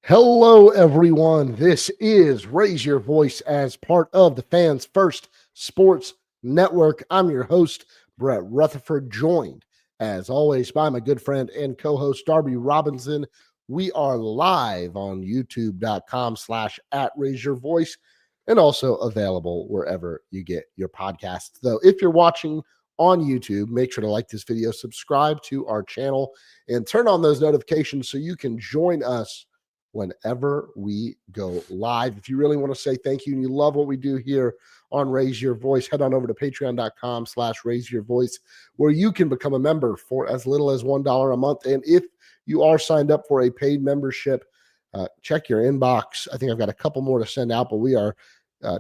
Hello, everyone. This is Raise Your Voice as part of the Fans First Sports Network. I'm your host, Brett Rutherford, joined as always by my good friend and co-host, Darby Robinson. We are live on youtube.com/at Raise Your Voice and also available wherever you get your podcasts. Though, if you're watching on YouTube, make sure to like this video, subscribe to our channel, and turn on those notifications so you can join us whenever we go live. If you really want to say thank you and you love what we do here on Raise Your Voice, head on over to patreon.com/raise your voice, where you can become a member for as little as $1 a month. And if you are signed up for a paid membership, check your inbox. I think I've got a couple more to send out, but we are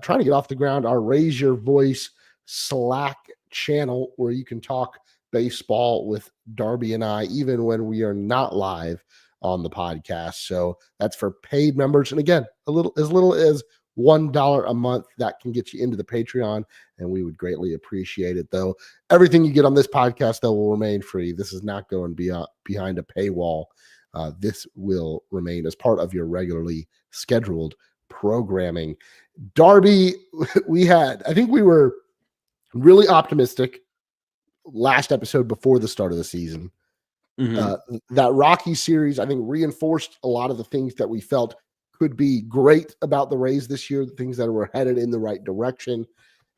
trying to get off the ground our Raise Your Voice Slack channel, where you can talk baseball with Darby and I, even when we are not live on the podcast. So that's for paid members. And again, as little as $1 a month, that can get you into the Patreon, and we would greatly appreciate it. Though everything you get on this podcast, though, will remain free. This is not going behind a paywall. This will remain as part of your regularly scheduled programming. Darby, I think we were really optimistic last episode before the start of the season. That Rocky series, I think, reinforced a lot of the things that we felt could be great about the Rays this year, the things that were headed in the right direction.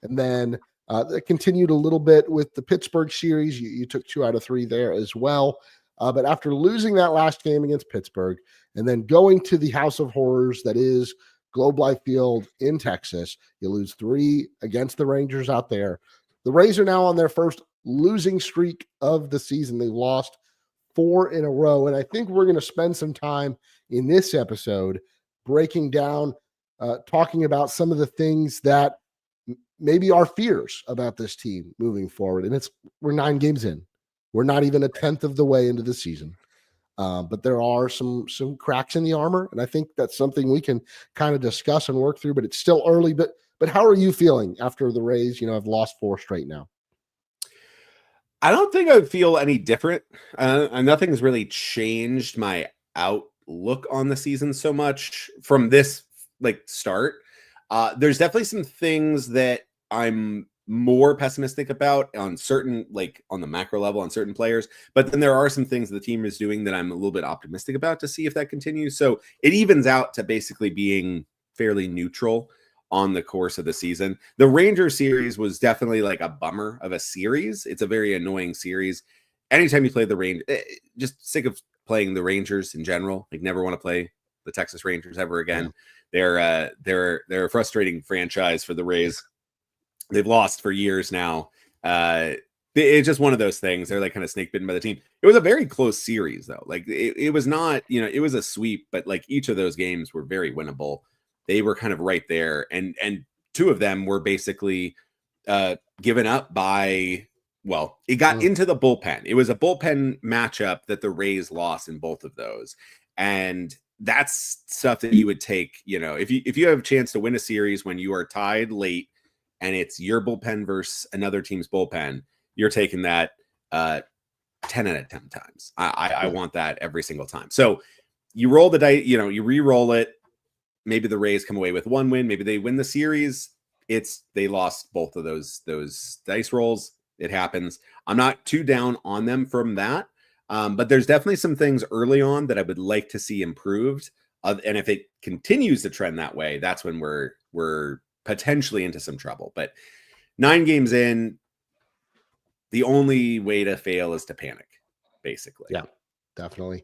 And then it continued a little bit with the Pittsburgh series. You took 2 out of 3 there as well. But after losing that last game against Pittsburgh and then going to the House of Horrors that is Globe Life Field in Texas, you lose 3 against the Rangers out there. The Rays are now on their first losing streak of the season. They lost 4 in a row. And I think we're going to spend some time in this episode breaking down, talking about some of the things that maybe are fears about this team moving forward. And we're 9 games in. We're not even a 10th of the way into the season. But there are some cracks in the armor. And I think that's something we can kind of discuss and work through, but it's still early. But how are you feeling after the Rays, have lost 4 straight now? I don't think I feel any different. Nothing's really changed my outlook on the season so much from this start. There's definitely some things that I'm more pessimistic about on certain, on the macro level on certain players, but then there are some things the team is doing that I'm a little bit optimistic about to see if that continues. So it evens out to basically being fairly neutral on the course of the season. The Rangers series was definitely a bummer of a series. It's a very annoying series. Anytime you play the Rangers, just sick of playing the Rangers in general. Never want to play the Texas Rangers ever again. Yeah. They're a frustrating franchise for the Rays. They've lost for years now. It's just one of those things. They're kind of snake bitten by the team. It was a very close series though. It was not, it was a sweep, but each of those games were very winnable. They were kind of right there. And 2 of them were basically given up by, it got into the bullpen. It was a bullpen matchup that the Rays lost in both of those. And that's stuff that you would take, if you have a chance to win a series when you are tied late and it's your bullpen versus another team's bullpen, you're taking that 10 out of 10 times. I want that every single time. So you roll the dice, you re-roll it. Maybe the Rays come away with 1 win. Maybe they win the series. They lost both of those dice rolls. It happens. I'm not too down on them from that. But there's definitely some things early on that I would like to see improved. And if it continues to trend that way, that's when we're potentially into some trouble. But 9 games in, the only way to fail is to panic, basically. Yeah, definitely.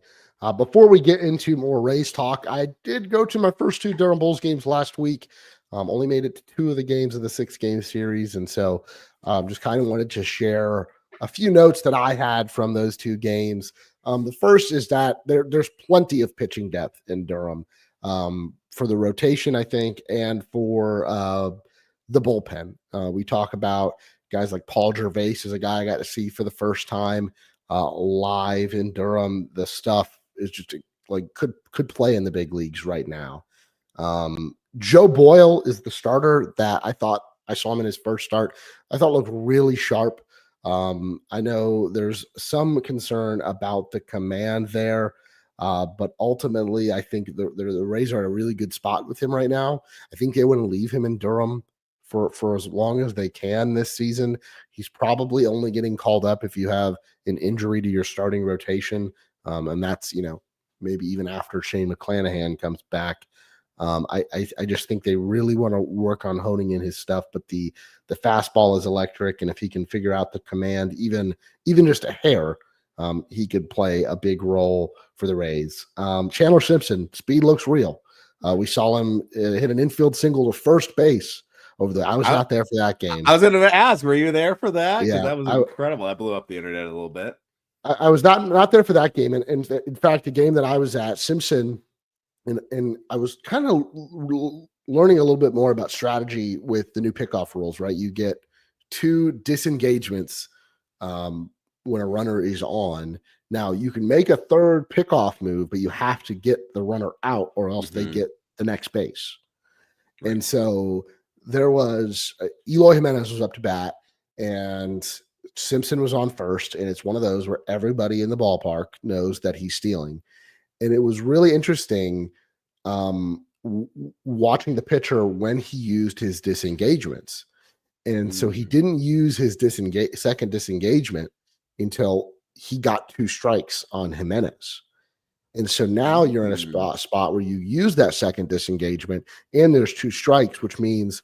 Before we get into more Rays talk, I did go to my first 2 Durham Bulls games last week. Only made it to 2 of the games of the 6-game series. And so just kind of wanted to share a few notes that I had from those 2 games. The first is that there's plenty of pitching depth in Durham for the rotation, I think, and for the bullpen. We talk about guys like Paul Gervais is a guy I got to see for the first time live in Durham. The stuff is just could play in the big leagues right now. Joe Boyle is the starter that I thought I saw him in his first start. I thought looked really sharp. I know there's some concern about the command there. But ultimately, I think the Rays are in a really good spot with him right now. I think they want to leave him in Durham for as long as they can this season. He's probably only getting called up if you have an injury to your starting rotation. And that's, maybe even after Shane McClanahan comes back. I just think they really want to work on honing in his stuff, but the fastball is electric. And if he can figure out the command, even just a hair, he could play a big role for the Rays. Chandler Simpson, speed looks real. We saw him hit an infield single to first base I was not there for that game. I was going to ask, were you there for that? Yeah, that was incredible. That blew up the internet a little bit. I was not there for that game. And in fact, the game that I was at, Simpson, and I was kind of learning a little bit more about strategy with the new pickoff rules, right? You get 2 disengagements when a runner is on. Now, you can make a third pickoff move, but you have to get the runner out or else they get the next base. Right. And so there was Eloy Jimenez was up to bat and Simpson was on first. And it's one of those where everybody in the ballpark knows that he's stealing. And it was really interesting watching the pitcher when he used his disengagements. And so he didn't use his second disengagement until he got 2 strikes on Jimenez. And so now you're in a spot where you use that second disengagement and there's 2 strikes, which means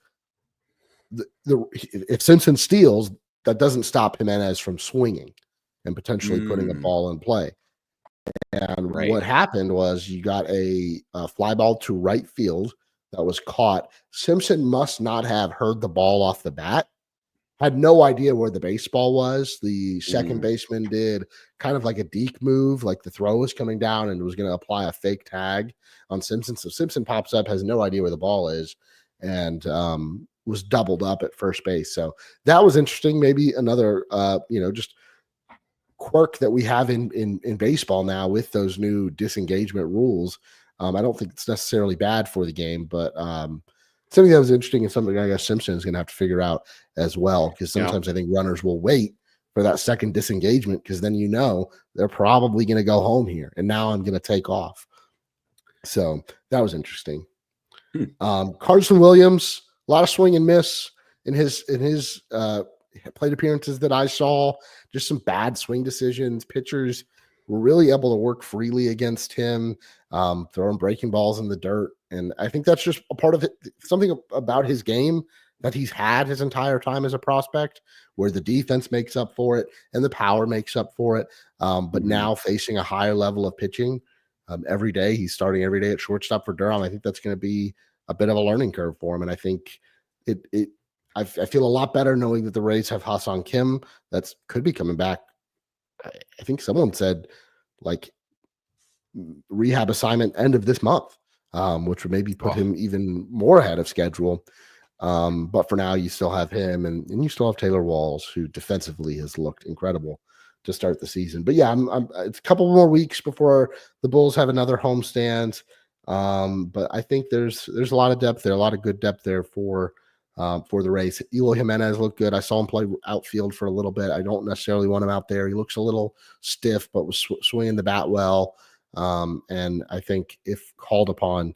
if Simpson steals, that doesn't stop Jimenez from swinging and potentially putting a ball in play. And what happened was you got a fly ball to right field that was caught. Simpson must not have heard the ball off the bat, had no idea where the baseball was. The second baseman did kind of like a deke move, like the throw was coming down and was going to apply a fake tag on Simpson. So Simpson pops up, has no idea where the ball is, and was doubled up at first base. So that was interesting. Maybe another, just quirk that we have in baseball now with those new disengagement rules. I don't think it's necessarily bad for the game, but something that was interesting and something I guess Simpson is going to have to figure out as well, because sometimes I think runners will wait for that second disengagement because then they're probably going to go home here, and now I'm going to take off. So that was interesting. Carson Williams, a lot of swing and miss in his plate appearances that I saw. Just some bad swing decisions. Pitchers were really able to work freely against him, throwing breaking balls in the dirt. And I think that's just a part of it, something about his game that he's had his entire time as a prospect, where the defense makes up for it and the power makes up for it. But now facing a higher level of pitching every day, he's starting every day at shortstop for Durham. I think that's going to be a bit of a learning curve for him. And I think I feel a lot better knowing that the Rays have Ha-Seong Kim that could be coming back. I think someone said like rehab assignment end of this month, which would maybe put him even more ahead of schedule. But for now, you still have him and you still have Taylor Walls, who defensively has looked incredible to start the season. But yeah, it's a couple more weeks before the Bulls have another homestand. But I think there's a lot of depth there, a lot of good depth there for the Rays. Eloy Jimenez looked good. I saw him play outfield for a little bit. I don't necessarily want him out there. He looks a little stiff, but was swinging the bat well. And I think if called upon,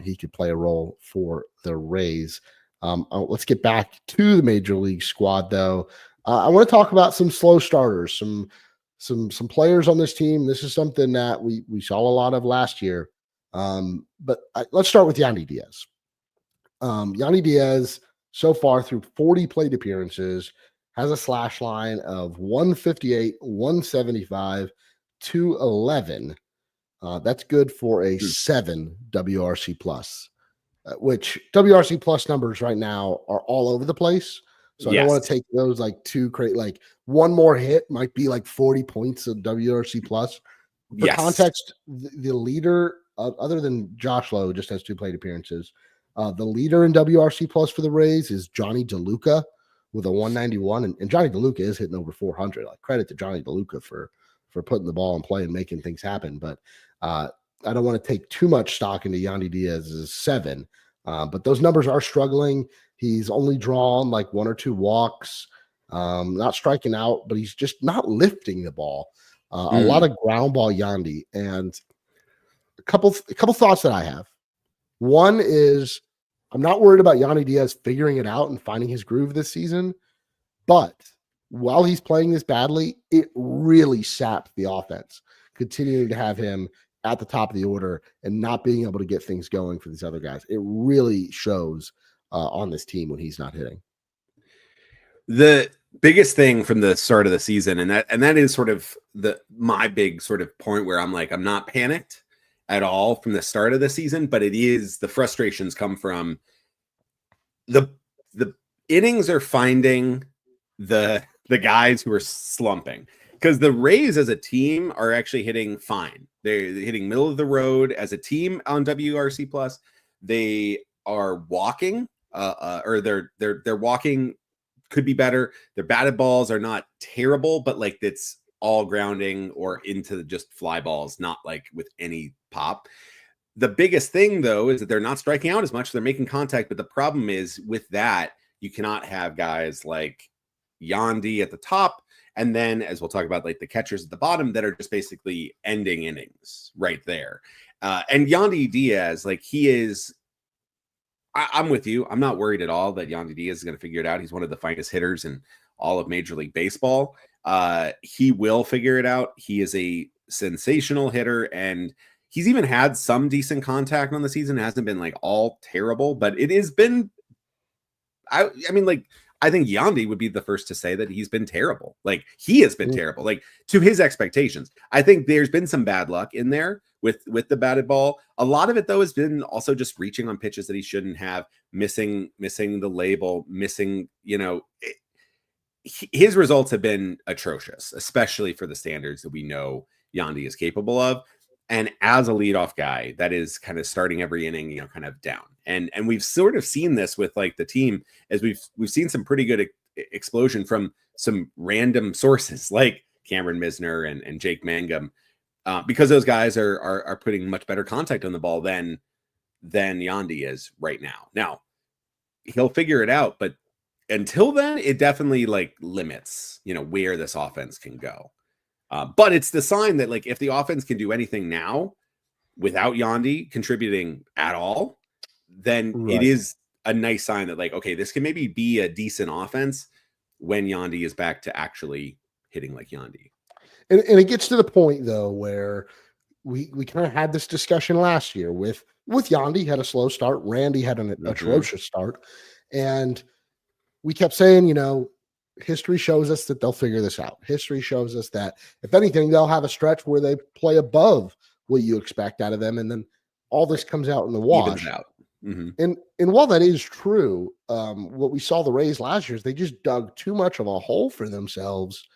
he could play a role for the Rays. Let's get back to the Major League squad, though. I want to talk about some slow starters, some players on this team. This is something that we saw a lot of last year. But let's start with Yandy Diaz. Yandy Diaz, so far through 40 plate appearances, has a slash line of 158, 175, 211. That's good for a 7 WRC plus, which WRC plus numbers right now are all over the place. So I don't want to take those like too crazy. Like one more hit might be like 40 points of WRC plus. For context, the leader, other than Josh Lowe, just has 2 plate appearances. The leader in WRC plus for the Rays is Johnny DeLuca with a 191, and Johnny DeLuca is hitting over 400. Like credit to Johnny DeLuca for putting the ball in play and making things happen. But I don't want to take too much stock into Yandy Diaz's 7. But those numbers are struggling. He's only drawn like 1 or 2 walks, not striking out, but he's just not lifting the ball. A lot of ground ball Yandy. And a couple thoughts that I have. One is I'm not worried about Yandy Diaz figuring it out and finding his groove this season, but while he's playing this badly, it really sapped the offense, continuing to have him at the top of the order and not being able to get things going for these other guys. It really shows on this team when he's not hitting. The biggest thing from the start of the season, and that is sort of my big sort of point where I'm like, I'm not panicked at all from the start of the season, but it is the frustrations come from the innings are finding the guys who are slumping, because the Rays as a team are actually hitting fine. They're hitting middle of the road as a team on WRC plus. They are walking or they're walking could be better. Their batted balls are not terrible, but like it's all grounding or into just fly balls, not like with any pop. The biggest thing though is that they're not striking out as much. They're making contact, but the problem is with that, you cannot have guys like Yandy at the top, and then as we'll talk about, like the catchers at the bottom that are just basically ending innings right there. And Yandy Diaz, like he is, I'm with you. I'm not worried at all that Yandy Diaz is going to figure it out. He's one of the finest hitters in all of Major League Baseball. He will figure it out. He is a sensational hitter, and he's even had some decent contact on the season. It hasn't been like all terrible, but it has been. I mean, like I think Yandy would be the first to say that he's been terrible. Like he has been terrible, like to his expectations. I think there's been some bad luck in there with the batted ball. A lot of it though has been also just reaching on pitches that he shouldn't have, missing the label, missing, his results have been atrocious, especially for the standards that we know Yandy is capable of. And as a leadoff guy, that is kind of starting every inning, kind of down. And we've sort of seen this with like the team, as we've seen some pretty good explosion from some random sources like Cameron Misner and Jake Mangum, because those guys are putting much better contact on the ball than Yandy is right now. Now he'll figure it out, but until then, it definitely like limits, where this offense can go. But it's the sign that like if the offense can do anything now without Yandy contributing at all, then it is a nice sign that like, okay, this can maybe be a decent offense when Yandy is back to actually hitting like Yandy. And it gets to the point though where we kind of had this discussion last year with Yandy had a slow start, Randy had an atrocious start, and we kept saying, history shows us that they'll figure this out. History shows us that if anything, they'll have a stretch where they play above what you expect out of them, and then all this comes out in the wash. Out. Mm-hmm. And while that is true, what we saw the Rays last year is they just dug too much of a hole for themselves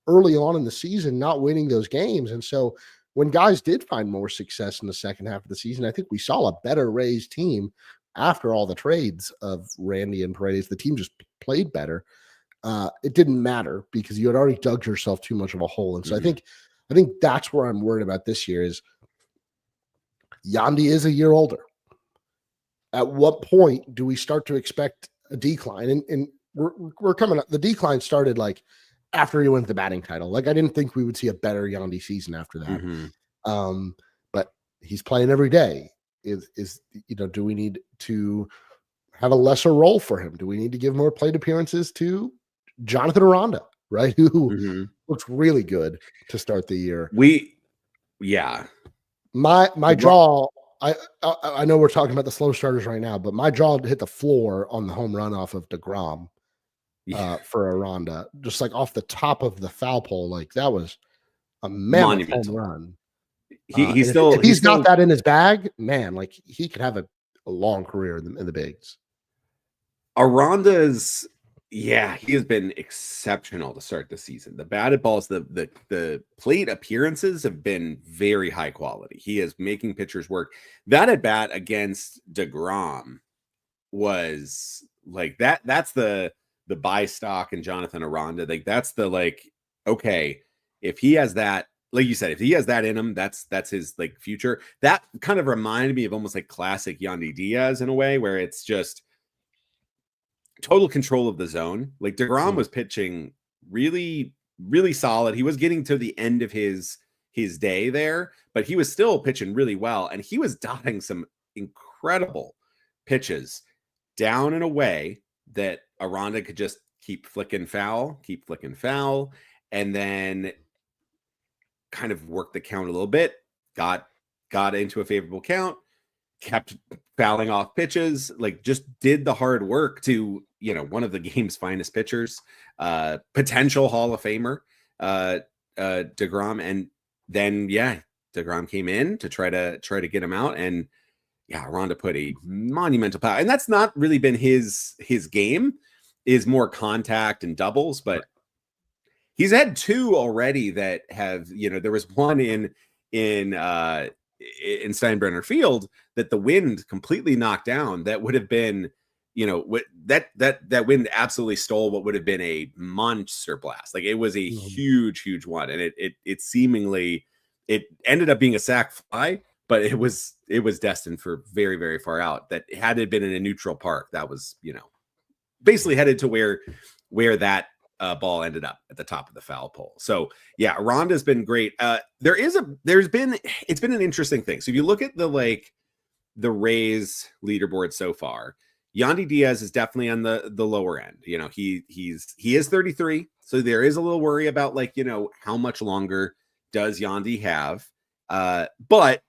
early on in the season, not winning those games. And so when guys did find more success in the second half of the season, I think we saw a better Rays team after all the trades of Randy and Paredes. The team just played better. It didn't matter because you had already dug yourself too much of a hole. And so I think that's where I'm worried about this year is Yandy is a year older. At what point do we start to expect a decline? And we're coming up. The decline started like after he wins the batting title. Like I didn't think we would see a better Yandy season after that. Mm-hmm. But he's playing every day. Do we need to have a lesser role for him? Do we need to give more plate appearances to Jonathan Aranda, right? Who looks really good to start the year. My jaw. I know we're talking about the slow starters right now, but my jaw hit the floor on the home run off of DeGrom for Aranda, just like off the top of the foul pole. Like that was a mammoth home run. He's got that in his bag, man. Like he could have a long career in the bigs. Aranda's, he has been exceptional to start the season. The batted balls, the plate appearances have been very high quality. He is making pitchers work. That at bat against DeGrom was like that. That's the buy stock in Jonathan Aranda. Like that's the like, okay, if he has that, like you said, if he has that in him, that's his like future. That kind of reminded me of almost like classic Yandy Diaz in a way, where it's just total control of the zone. Like DeGrom was pitching really, really solid. He was getting to the end of his his day there, but he was still pitching really well, and he was dotting some incredible pitches down and away that Aranda could just keep flicking foul, and then kind of worked the count a little bit, got into a favorable count, kept fouling off pitches, like just did the hard work to, one of the game's finest pitchers, potential Hall of Famer, DeGrom. And then, DeGrom came in to try to get him out. And Aranda put a monumental power. And that's not really been his game, is more contact and doubles, but he's had two already that have, there was one in Steinbrenner Field that the wind completely knocked down. That would have been, that wind absolutely stole what would have been a monster blast. Like, it was a huge one. And it seemingly, it ended up being a sac fly, but it was destined for very, very far out. That had it been in a neutral park, that was, basically headed to where that ball ended up, at the top of the foul pole. So Aranda's been great. It's been an interesting thing. So if you look at the Rays leaderboard so far, Yandy Diaz is definitely on the lower end. He is 33. So there is a little worry about how much longer does Yandy have? But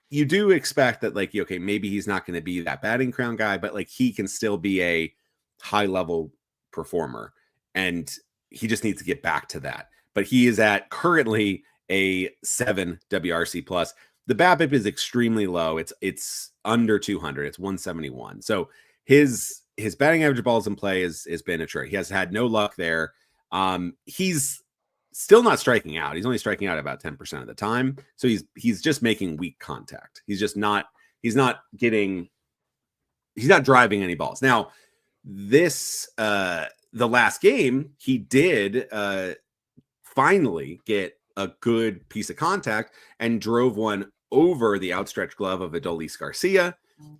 you do expect that maybe he's not going to be that batting crown guy, but he can still be a high level performer, and he just needs to get back to that. But he is at currently a 7 WRC plus. The BABIP is extremely low. It's under 200. It's 171. So his batting average balls in play has been a trick. He has had no luck there. He's still not striking out. He's only striking out about 10% of the time. So he's just making weak contact. He's not driving any balls. Now, the last game, he did finally get a good piece of contact and drove one over the outstretched glove of Adolis Garcia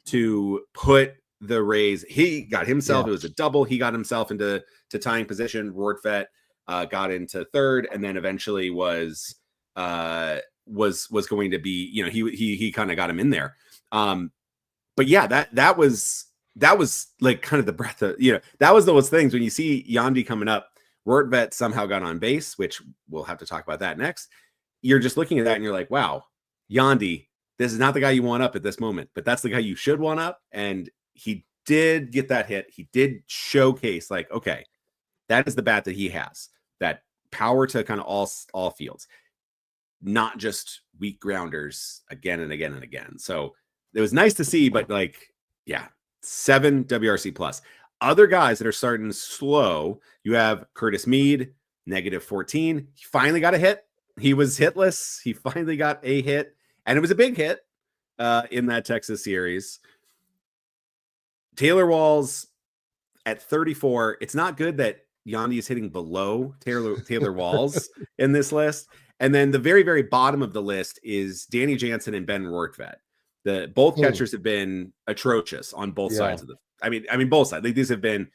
to put the Rays. He got himself, it was a double. He got himself into tying position. Rortvedt got into third, and then eventually was going to be, he kind of got him in there. But that was like kind of the breath of, that was those things when you see Yandy coming up. Rortvedt somehow got on base, which we'll have to talk about that next. You're just looking at that and you're like, wow, Yandy, this is not the guy you want up at this moment, but that's the guy you should want up. And he did get that hit. He did showcase okay, that is the bat that he has, that power to kind of all fields, not just weak grounders again and again and again. So it was nice to see, but 7 WRC plus. Other guys that are starting slow, you have Curtis Mead, -14. He finally got a hit. He was hitless. He finally got a hit, and it was a big hit in that Texas series. Taylor Walls at 34. It's not good that Yandy is hitting below Taylor Walls in this list. And then the very, very bottom of the list is Danny Jansen and Ben Rortvedt. Both catchers have been atrocious on both sides of the. I mean, both sides. These have been.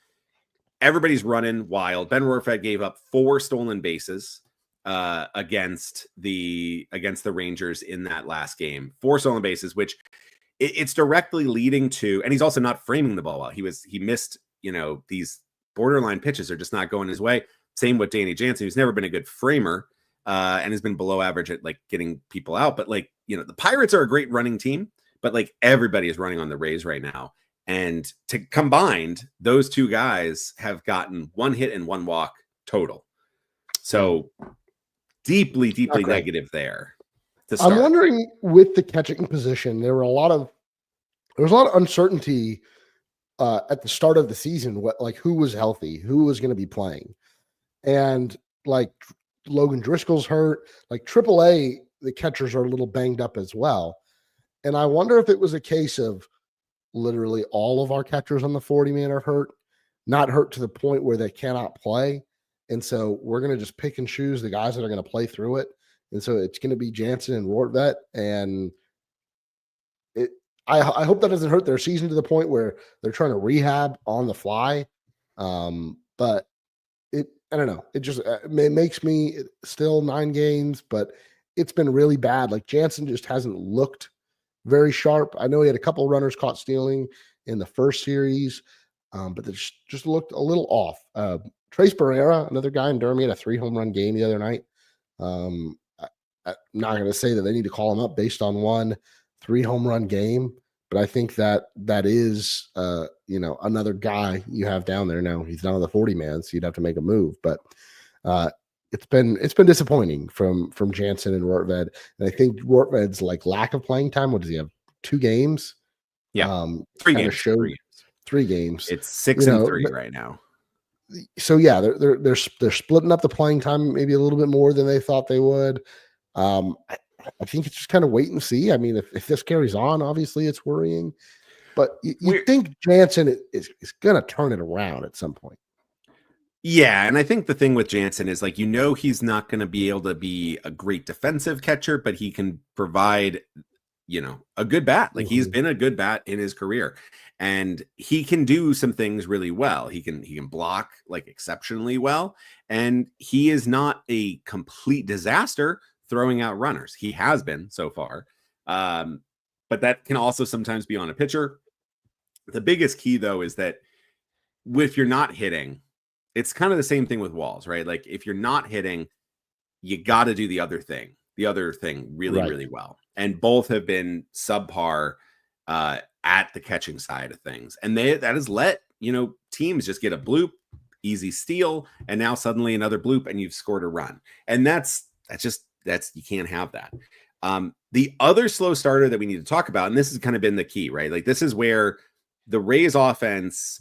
Everybody's running wild. Ben Rortvedt gave up 4 stolen bases against the Rangers in that last game. 4 stolen bases, which it's directly leading to. And he's also not framing the ball well. He missed. These borderline pitches are just not going his way. Same with Danny Jansen, who's never been a good framer and has been below average at getting people out. But the Pirates are a great running team, but everybody is running on the Rays right now. And to combined, those two guys have gotten 1 hit and 1 walk total. So deeply negative there. I'm wondering, with the catching position, there was a lot of uncertainty at the start of the season. Who was healthy, who was going to be playing, and Logan Driscoll's hurt. AAA, the catchers are a little banged up as well. And I wonder if it was a case of literally all of our catchers on the 40-man are hurt, not hurt to the point where they cannot play. And so we're going to just pick and choose the guys that are going to play through it. And so it's going to be Jansen and Rortvedt. And I hope that doesn't hurt their season to the point where they're trying to rehab on the fly. But I don't know. It just it makes me still 9 games, but it's been really bad. Like Jansen just hasn't looked very sharp. I know he had a couple of runners caught stealing in the first series, but they just looked a little off. Trace Barrera, another guy in Durham, he had a 3 home run game the other night. I'm not going to say that they need to call him up based on 1 3 home run game, but I think that is another guy you have down there. Now he's not on the 40 man, so you'd have to make a move, but it's been disappointing from Jansen and Rortvedt. And I think Rortved's like lack of playing time. What does he have? 2 games? Yeah. 3 games. Showed 3 games. It's 6-3 right now. So yeah, they're splitting up the playing time maybe a little bit more than they thought they would. I think it's just kind of wait and see. I mean, if this carries on, obviously it's worrying, but you think Jansen is going to turn it around at some point. Yeah, and I think the thing with Jansen is like, he's not going to be able to be a great defensive catcher, but he can provide, a good bat. Like he's been a good bat in his career, and he can do some things really well. He can block like exceptionally well, and he is not a complete disaster throwing out runners. He has been so far, but that can also sometimes be on a pitcher. The biggest key though is that if you're not hitting, it's kind of the same thing with Walls, right? Like if you're not hitting, you got to do the other thing really, right, really well. And both have been subpar at the catching side of things. And that has let, teams just get a bloop, easy steal, and now suddenly another bloop and you've scored a run. And that's you can't have that. The other slow starter that we need to talk about, and this has kind of been the key, right? Like this is where the Rays offense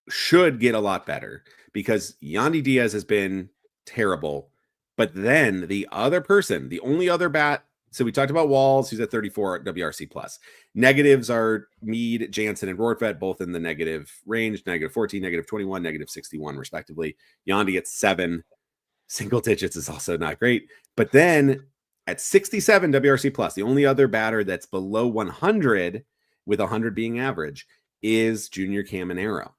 should get a lot better, because Yandy Diaz has been terrible. But then the only other bat, so we talked about Walls, who's at 34 at WRC plus. Negatives are Mead, Jansen, and Rortvedt, both in the negative range, -14, -21, -61, respectively. Yandy at 7. Single digits is also not great. But then at 67 WRC plus, the only other batter that's below 100, with 100 being average, is Junior Caminero.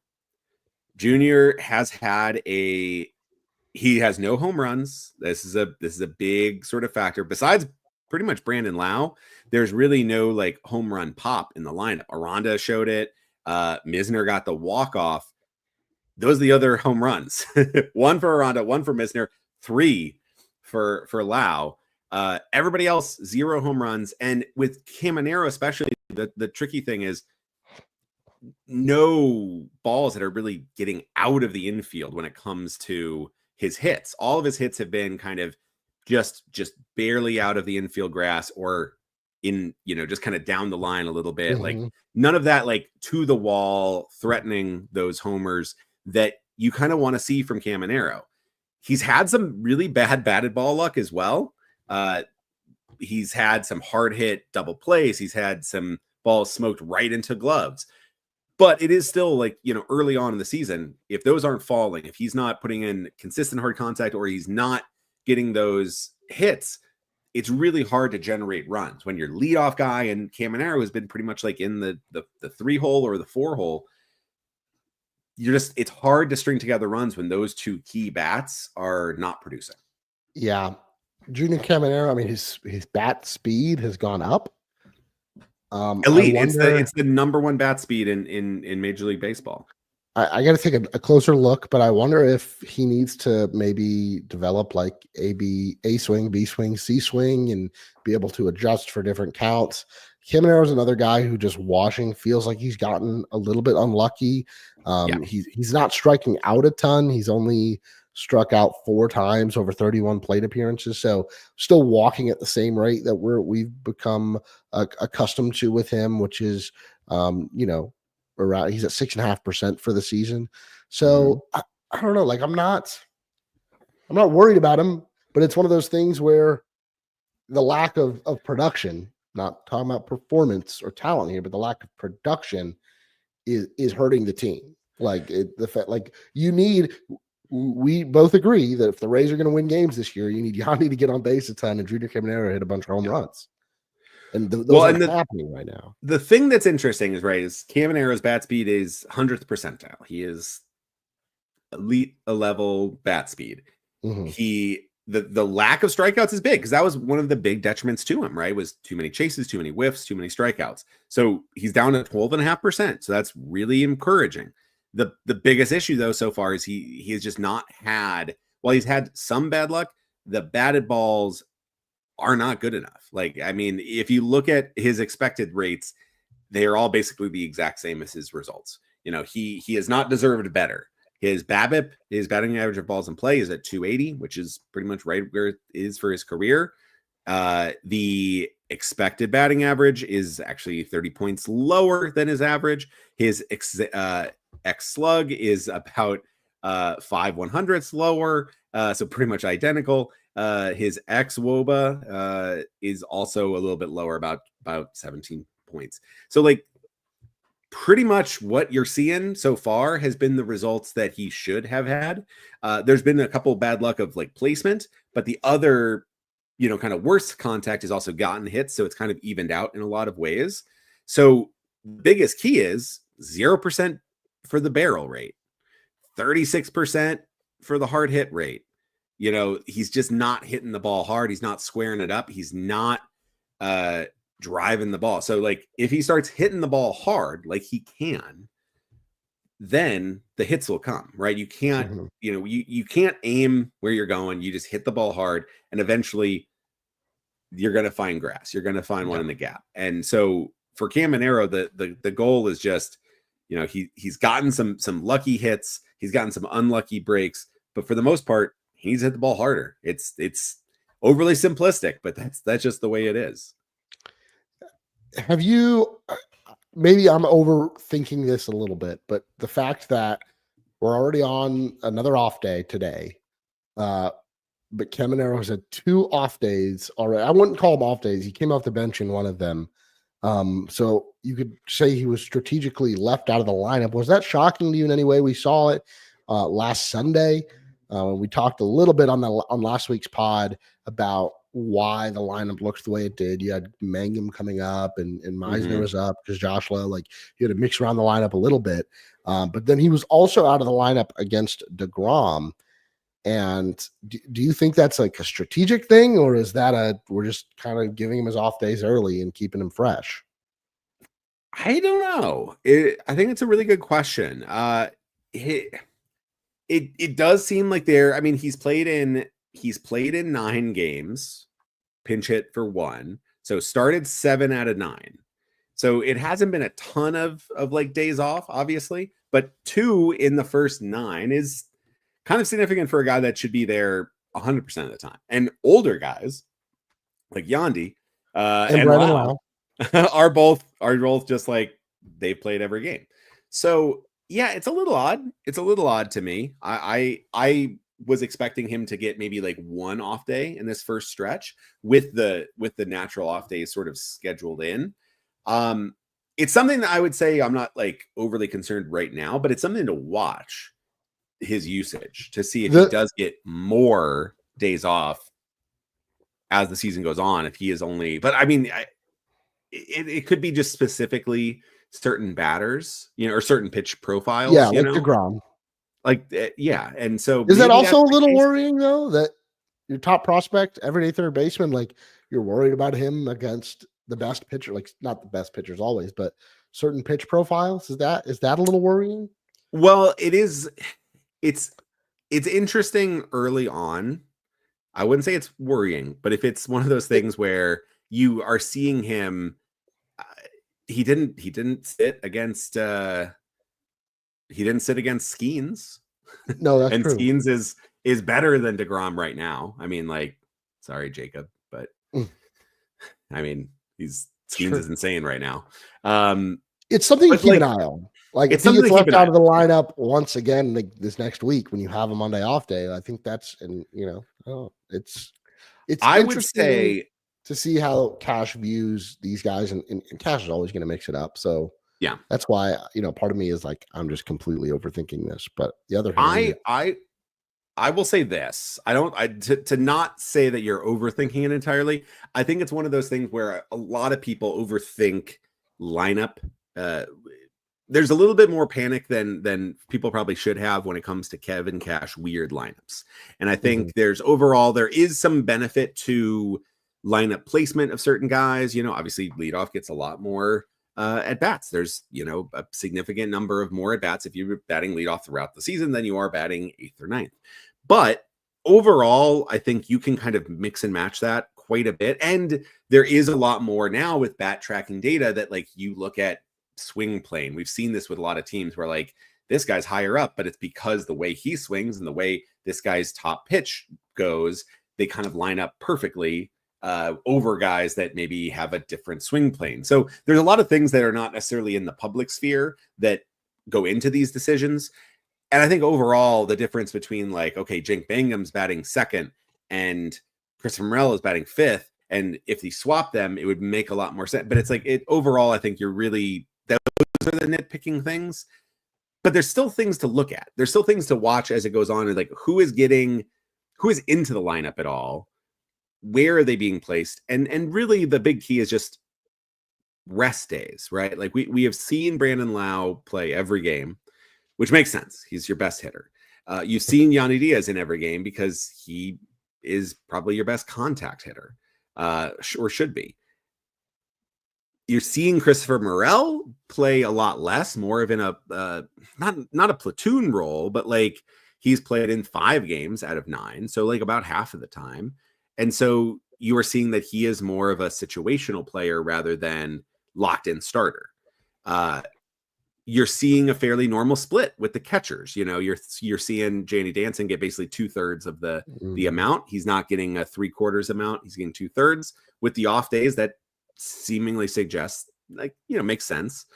Junior has he has no home runs. This is a big sort of factor. Besides pretty much Brandon Lau, there's really no like home run pop in the lineup. Aranda showed it. Misner got the walk-off. Those are the other home runs. 1 for Aranda, 1 for Misner, 3 for Lau. Everybody else, 0 home runs. And with Caminero especially, the tricky thing is no balls that are really getting out of the infield when it comes to his hits. All of his hits have been kind of just barely out of the infield grass, or in, just kind of down the line a little bit. Like none of that, like to the wall, threatening those homers that you kind of want to see from Caminero. He's had some really bad batted ball luck as well. He's had some hard hit double plays. He's had some balls smoked right into gloves. But it is still like, early on in the season, if those aren't falling, if he's not putting in consistent hard contact, or he's not getting those hits, it's really hard to generate runs when your leadoff guy, and Caminero has been pretty much like in the 3 hole or the 4 hole. It's hard to string together runs when those 2 key bats are not producing. Yeah. Junior Caminero, I mean, his bat speed has gone up. Elite. It's the number 1 bat speed in Major League Baseball. I got to take a closer look, but I wonder if he needs to maybe develop like A swing, B swing, C swing, and be able to adjust for different counts. Caminero is another guy who just feels like he's gotten a little bit unlucky. He's not striking out a ton. He's only struck out 4 times over 31 plate appearances. So still walking at the same rate that we've become accustomed to with him, which is, around, he's at 6.5% for the season. So I don't know, like I'm not worried about him, but it's one of those things where the lack of production, not talking about performance or talent here, but the lack of production is hurting the team. Like the fact, like we both agree that if the Rays are going to win games this year, you need Yandy to get on base a ton and Junior Caminero hit a bunch of home runs. And those aren't happening right now. The thing that's interesting is Caminero's bat speed is 100th percentile. He is elite level bat speed. He the lack of strikeouts is big because that was one of the big detriments to him, right? Was too many chases, too many whiffs, too many strikeouts. So he's down to 12.5%. So that's really encouraging. The biggest issue though so far is he has just not had, while he's had some bad luck, the batted balls are not good enough. Like, I mean, if you look at his expected rates, they are all basically the exact same as his results. You know, he has not deserved better. His BABIP, his batting average of balls in play, is at 280, which is pretty much right where it is for his career. The expected batting average is actually 30 points lower than his average. His X slug is about 5/100ths lower, so pretty much identical. His X WOBA is also a little bit lower, about 17 points. So like pretty much what you're seeing so far has been the results that he should have had. There's been a couple bad luck of like placement, but the other, you know, kind of worst contact has also gotten hits. So it's kind of evened out in a lot of ways. So the biggest key is 0% for the barrel rate, 36% for the hard hit rate. You know, he's just not hitting the ball hard. He's not squaring it up. He's not driving the ball. So like if he starts hitting the ball hard, like he can, then the hits will come, right? You can't, you know, you can't aim where you're going. You just hit the ball hard and eventually you're going to find grass. You're going to find one in the gap. And so for Cam Minero, the goal is just, you know, he's gotten some lucky hits. He's gotten some unlucky breaks, but for the most part, he's hit the ball harder. It's overly simplistic, but that's just the way it is. Have you, maybe I'm overthinking this a little bit, but the fact that we're already on another off day today, but Cam Minero has had 2 off days already. I wouldn't call them off days. He came off the bench in one of them. So you could say he was strategically left out of the lineup. Was that shocking to you in any way? We saw it last Sunday. We talked a little bit on last week's pod about why the lineup looks the way it did. You had Mangum coming up and Meisner was up because Josh Lowe, like you had to mix around the lineup a little bit. But then he was also out of the lineup against DeGrom. And do you think that's like a strategic thing, or is that we're just kind of giving him his off days early and keeping him fresh? I don't know. I think it's a really good question. It does seem like I mean, he's played in 9 games, pinch hit for 1. So started 7 out of 9. So it hasn't been a ton of like days off, obviously, but 2 in the first 9 is kind of significant for a guy that should be there 100% of the time. And older guys like Yandy and Lau are both just like they played every game. So yeah, it's a little odd. It's a little odd to me. I was expecting him to get maybe like 1 off day in this first stretch with the natural off days sort of scheduled in. It's something that I would say I'm not like overly concerned right now, but it's something to watch his usage to see if he does get more days off as the season goes on. If he is only, but I mean, it could be just specifically certain batters, you know, or certain pitch profiles. Yeah, like DeGrom. Like, yeah. And so is that also a little worrying though, that your top prospect, everyday third baseman, like you're worried about him against the best pitcher, like not the best pitchers always, but certain pitch profiles? Is that a little worrying? Well, it is. It's interesting early on. I wouldn't say it's worrying, but if it's one of those things where you are seeing him, he didn't sit against Skeens. No, that's and true. Skeens is better than DeGrom right now. I mean, like, sorry, Jacob, but I mean, Skeens is insane right now. It's something to keep an eye on. Like if he gets left out of the lineup once again like this next week when you have a Monday off day, I think that's, and you know, it's I would say to see how Cash views these guys, and Cash is always going to mix it up. So yeah, that's why, you know, part of me is like I'm just completely overthinking this. But the other hand, I will say this. To not say that you're overthinking it entirely. I think it's one of those things where a lot of people overthink lineup there's a little bit more panic than people probably should have when it comes to Kevin Cash weird lineups. And I think there is some benefit to lineup placement of certain guys. Obviously leadoff gets a lot more at bats. There's, a significant number of more at bats if you're batting leadoff throughout the season than you are batting 8th or 9th. But overall, I think you can kind of mix and match that quite a bit. And there is a lot more now with bat tracking data that like you look at swing plane. We've seen this with a lot of teams where like this guy's higher up, but it's because the way he swings and the way this guy's top pitch goes, they kind of line up perfectly over guys that maybe have a different swing plane. So there's a lot of things that are not necessarily in the public sphere that go into these decisions. And I think overall the difference between like, okay, Jake Mangum's batting 2nd and Christopher Morel is batting 5th. And if they swap them, it would make a lot more sense. But it's like overall, I think those are the nitpicking things, but there's still things to look at. There's still things to watch as it goes on. And like, who is into the lineup at all? Where are they being placed? And really the big key is just rest days, right? Like we have seen Brandon Lowe play every game, which makes sense. He's your best hitter. You've seen Yandy Diaz in every game because he is probably your best contact hitter, or should be. You're seeing Christopher Morel play a lot less, more of in a not a platoon role, but like he's played in 5 games out of 9, so like about half of the time. And so you are seeing that he is more of a situational player rather than locked in starter. You're seeing a fairly normal split with the catchers. You're seeing Janny Danson get basically 2/3 of the amount. He's not getting a 3/4 amount. He's getting 2/3 with the off days that seemingly suggests makes sense.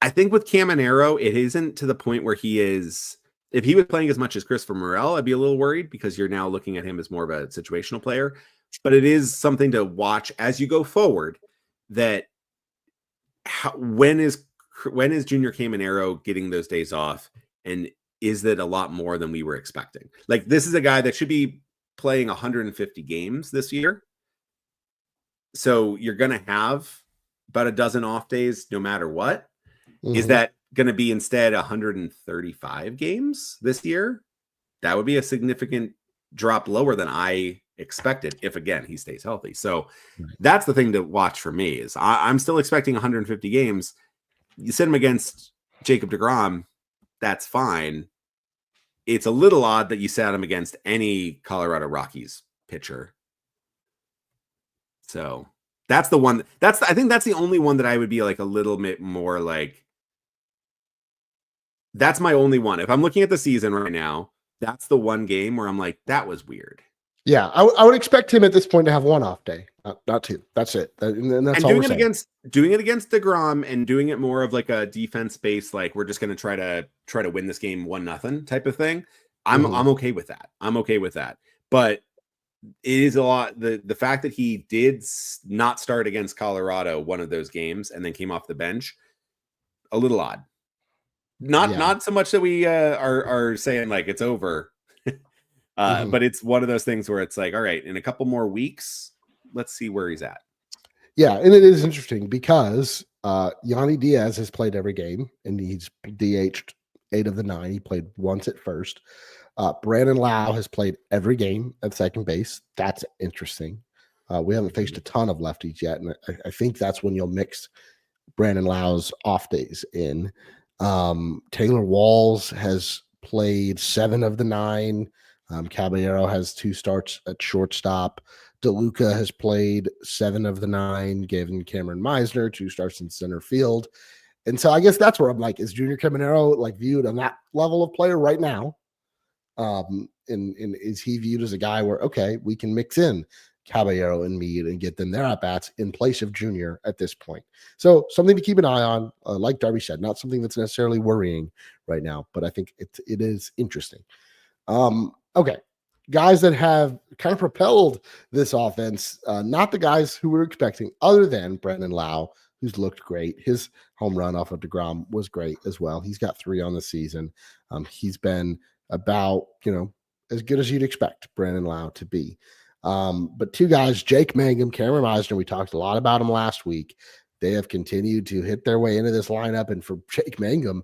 I think with Caminero, it isn't to the point where he is, if he was playing as much as Christopher Morel, I'd be a little worried because you're now looking at him as more of a situational player, but it is something to watch as you go forward that when is Junior Caminero getting those days off? And is that a lot more than we were expecting? Like this is a guy that should be playing 150 games this year. So you're going to have about a dozen off days no matter what. Is that going to be instead 135 games this year? That would be a significant drop lower than I expected if, again, he stays healthy. So that's the thing to watch for me is I'm still expecting 150 games. You set him against Jacob deGrom, that's fine. It's a little odd that you sat him against any Colorado Rockies pitcher. So that's the one. I think that's the only one that I would be like a little bit more like. That's my only one. If I'm looking at the season right now, that's the one game where I'm like, that was weird. Yeah, I would expect him at this point to have one off day, not 2. That's it. And that's all doing it against deGrom and doing it more of like a defense based, like we're just going to try to win this game 1-0 type of thing. I'm okay with that. I'm okay with that. But it is a lot. The fact that he did not start against Colorado one of those games and then came off the bench, a little odd. Not so much that we are saying like it's over, but it's one of those things where it's like, all right, in a couple more weeks, let's see where he's at. Yeah, and it is interesting because Yandy Diaz has played every game and he's DH'd 8 of the 9. He played once at first. Brandon Lowe has played every game at second base. That's interesting. We haven't faced a ton of lefties yet, and I think that's when you'll mix Brandon Lowe's off days in. Taylor Walls has played 7 of the 9. Caballero has 2 starts at shortstop. DeLuca has played 7 of the 9, given Cameron Meisner 2 starts in center field. And so I guess that's where I'm like, is Junior Caminero like viewed on that level of player right now? And is he viewed as a guy where, okay, we can mix in Caballero and Mead and get them their at-bats in place of Junior at this point? So something to keep an eye on, like Darby said, not something that's necessarily worrying right now, but I think it is interesting. Okay, guys that have kind of propelled this offense, not the guys who we're expecting, other than Brandon Lowe, who's looked great. His home run off of deGrom was great as well. He's got 3 on the season. He's been about, as good as you'd expect Brandon Lowe to be. But 2 guys, Jake Mangum, Cameron Meisner, we talked a lot about him last week. they have continued to hit their way into this lineup. And for Jake Mangum,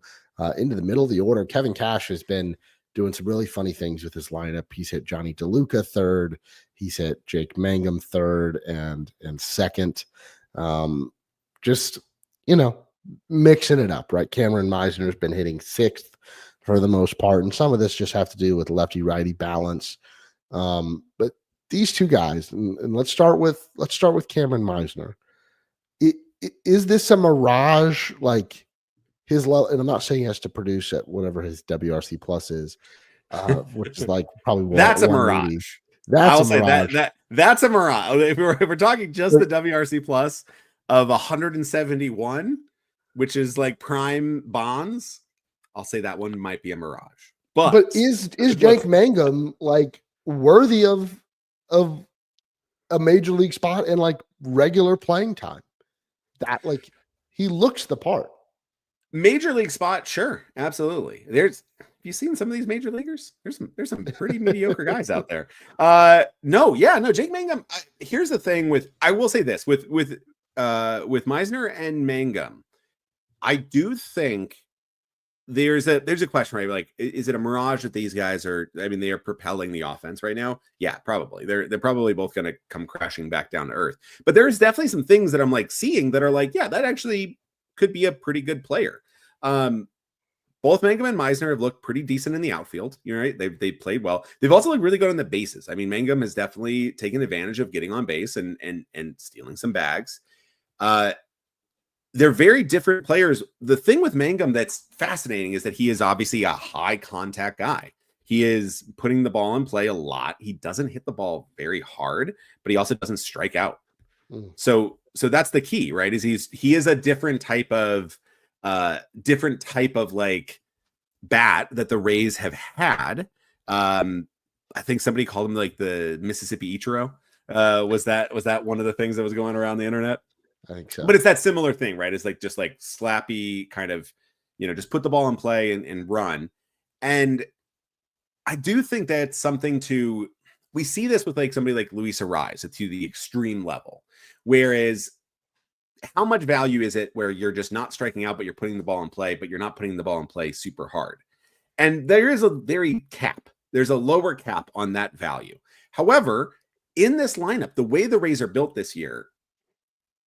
into the middle of the order, Kevin Cash has been doing some really funny things with his lineup. He's hit Johnny DeLuca third. He's hit Jake Mangum third and second. Just, mixing it up, right? Cameron Meisner's been hitting sixth for the most part. And some of this just have to do with lefty righty balance. But these two guys, and let's start with Cameron Meisner. Is this a mirage, like his level? And I'm not saying he has to produce at whatever his WRC plus is, which is like probably that's a mirage. That's a mirage. That's a mirage. If we're talking just the WRC plus of 171, which is like prime Bonds, I'll say that one might be a mirage. But is Jake Mangum like worthy of a major league spot and like regular playing time? That, like, he looks the part. Major league spot, sure, absolutely. Have you seen some of these major leaguers? There's some pretty mediocre guys out there. No, Jake Mangum. Here's the thing I will say this with Meisner and Mangum, I do think there's a question, right? Like, is it a mirage that these guys are? I mean, they are propelling the offense right now. Yeah, probably. They're probably both going to come crashing back down to earth. But there's definitely some things that I'm like seeing that are like, yeah, that actually could be a pretty good player. Both Mangum and Meisner have looked pretty decent in the outfield. You're right. They played well. They've also looked really good on the bases. I mean, Mangum has definitely taken advantage of getting on base and stealing some bags. They're very different players. The thing with Mangum that's fascinating is that he is obviously a high contact guy. He is putting the ball in play a lot. He doesn't hit the ball very hard, but he also doesn't strike out. So that's the key, right? Is he is a different type of like bat that the Rays have had. I think somebody called him like the Mississippi Ichiro. Was that one of the things that was going around the internet? I think so. But it's that similar thing, right? It's like just like slappy kind of, just put the ball in play and run. And I do think that's something we see this with like somebody like Luis Arraez to the extreme level. Whereas how much value is it where you're just not striking out, but you're putting the ball in play, but you're not putting the ball in play super hard? And there is there's a lower cap on that value. However, in this lineup, the way the Rays are built this year,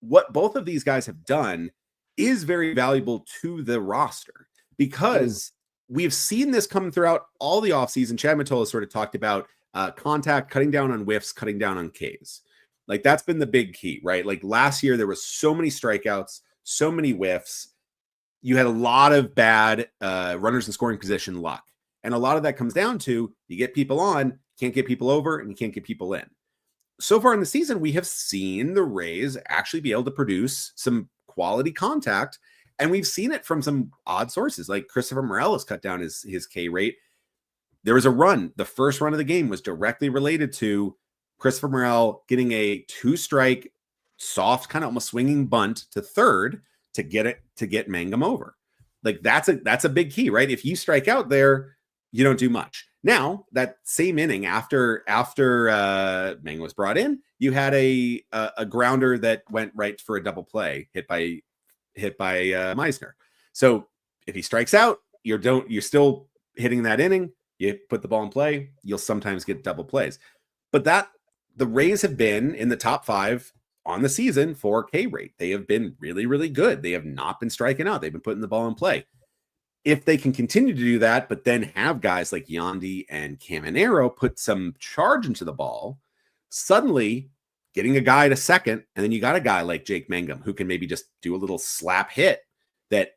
what both of these guys have done is very valuable to the roster because we've seen this come throughout all the offseason. Chad Mottola sort of talked about contact, cutting down on whiffs, cutting down on Ks. Like that's been the big key, right? Like last year, there was so many strikeouts, so many whiffs. You had a lot of bad runners in scoring position luck. And a lot of that comes down to you get people on, can't get people over, and you can't get people in. So far in the season, we have seen the Rays actually be able to produce some quality contact. And we've seen it from some odd sources, like Christopher Morel has cut down his K rate. There was a run. The first run of the game was directly related to Christopher Morel getting a 2-strike, soft, kind of almost swinging bunt to third to get Mangum over. Like that's a big key, right? If you strike out there, you don't do much. Now, that same inning after Mangum was brought in, you had a grounder that went right for a double play hit by Meisner. So if he strikes out, you're still hitting that inning. You put the ball in play, you'll sometimes get double plays. But the Rays have been in the top 5 on the season for K rate. They have been really, really good. They have not been striking out. They've been putting the ball in play. If they can continue to do that, but then have guys like Yandy and Caminero put some charge into the ball, suddenly getting a guy to second, and then you got a guy like Jake Mangum who can maybe just do a little slap hit that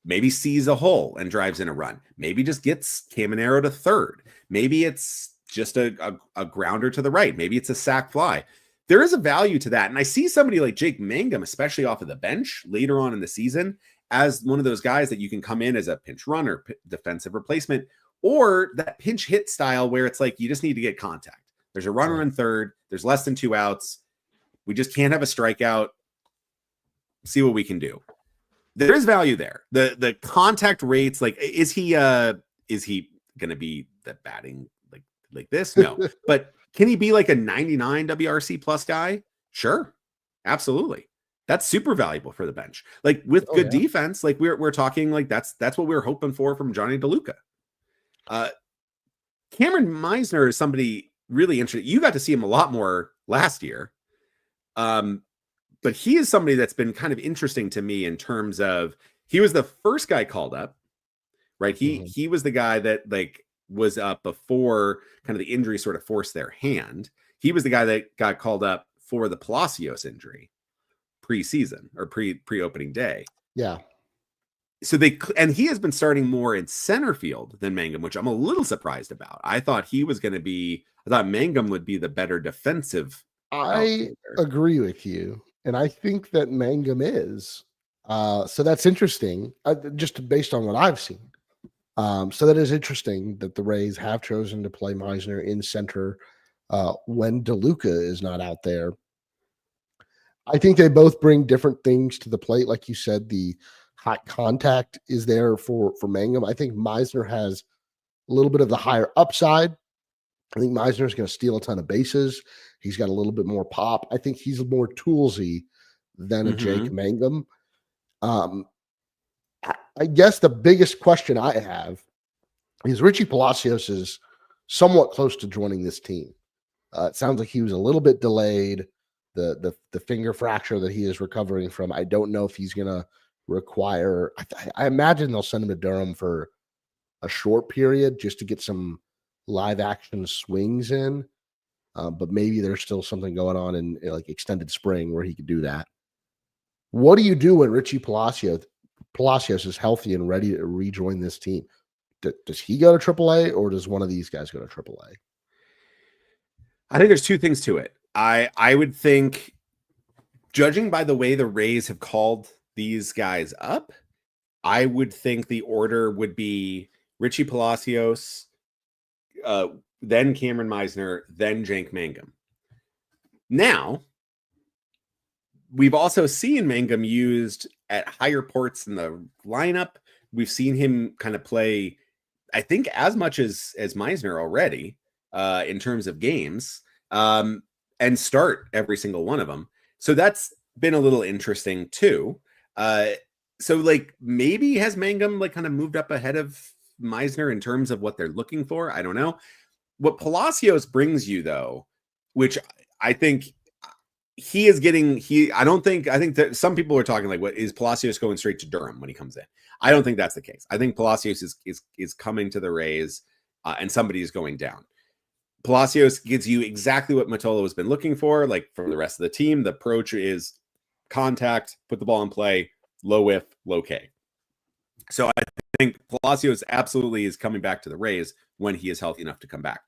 maybe sees a hole and drives in a run. Maybe just gets Caminero to third. Maybe it's just a grounder to the right. Maybe it's a sac fly. There is a value to that. And I see somebody like Jake Mangum, especially off of the bench later on in the season, as one of those guys that you can come in as a pinch runner, defensive replacement, or that pinch hit style where it's like you just need to get contact. There's a runner in third. There's less than 2 outs. We just can't have a strikeout. See what we can do. There is value there. The contact rates, like, is he going to be the batting like this? No. But can he be like a 99 WRC plus guy? Sure. Absolutely. That's super valuable for the bench. Like with Oh, good yeah. defense, like we're talking like that's what we were hoping for from Johnny DeLuca. Cameron Meisner is somebody really interesting. You got to see him a lot more last year. But he is somebody that's been kind of interesting to me in terms of he was the first guy called up, right? He was the guy that like was up before kind of the injury sort of forced their hand. He was the guy that got called up for the Palacios injury pre-season or pre-opening day. Yeah. So he has been starting more in center field than Mangum, which I'm a little surprised about. I thought Mangum would be the better defensive. I agree with you. And I think that Mangum is. So that's interesting, just based on what I've seen. So that is interesting that the Rays have chosen to play Meisner in center when DeLuca is not out there. I think they both bring different things to the plate. Like you said, the hot contact is there for Mangum. I think Meisner has a little bit of the higher upside. I think Meisner is going to steal a ton of bases. He's got a little bit more pop. I think he's more toolsy than a Jake Mangum. I guess the biggest question I have is Richie Palacios is somewhat close to joining this team. It sounds like he was a little bit delayed. The finger fracture that he is recovering from, I don't know if he's going to require. I imagine they'll send him to Durham for a short period just to get some live action swings in. But maybe there's still something going on in like extended spring where he could do that. What do you do when Richie Palacios is healthy and ready to rejoin this team? Does he go to AAA or does one of these guys go to AAA? I think there's two things to it. I would think, judging by the way the Rays have called these guys up, I would think the order would be Richie Palacios, then Cameron Meisner, then Jake Mangum. Now, we've also seen Mangum used at higher ports in the lineup. We've seen him kind of play, I think, as much as Meisner already in terms of games, and start every single one of them. So that's been a little interesting too. So like maybe has Mangum like kind of moved up ahead of Meisner in terms of what they're looking for? I don't know. What Palacios brings you though, which I think he is getting, I think that some people are talking like, what is Palacios going straight to Durham when he comes in? I don't think that's the case. I think Palacios is coming to the Rays and somebody is going down. Palacios gives you exactly what Motolo has been looking for. Like for the rest of the team, the approach is contact, put the ball in play, low whiff, low K. So I think Palacios absolutely is coming back to the Rays when he is healthy enough to come back.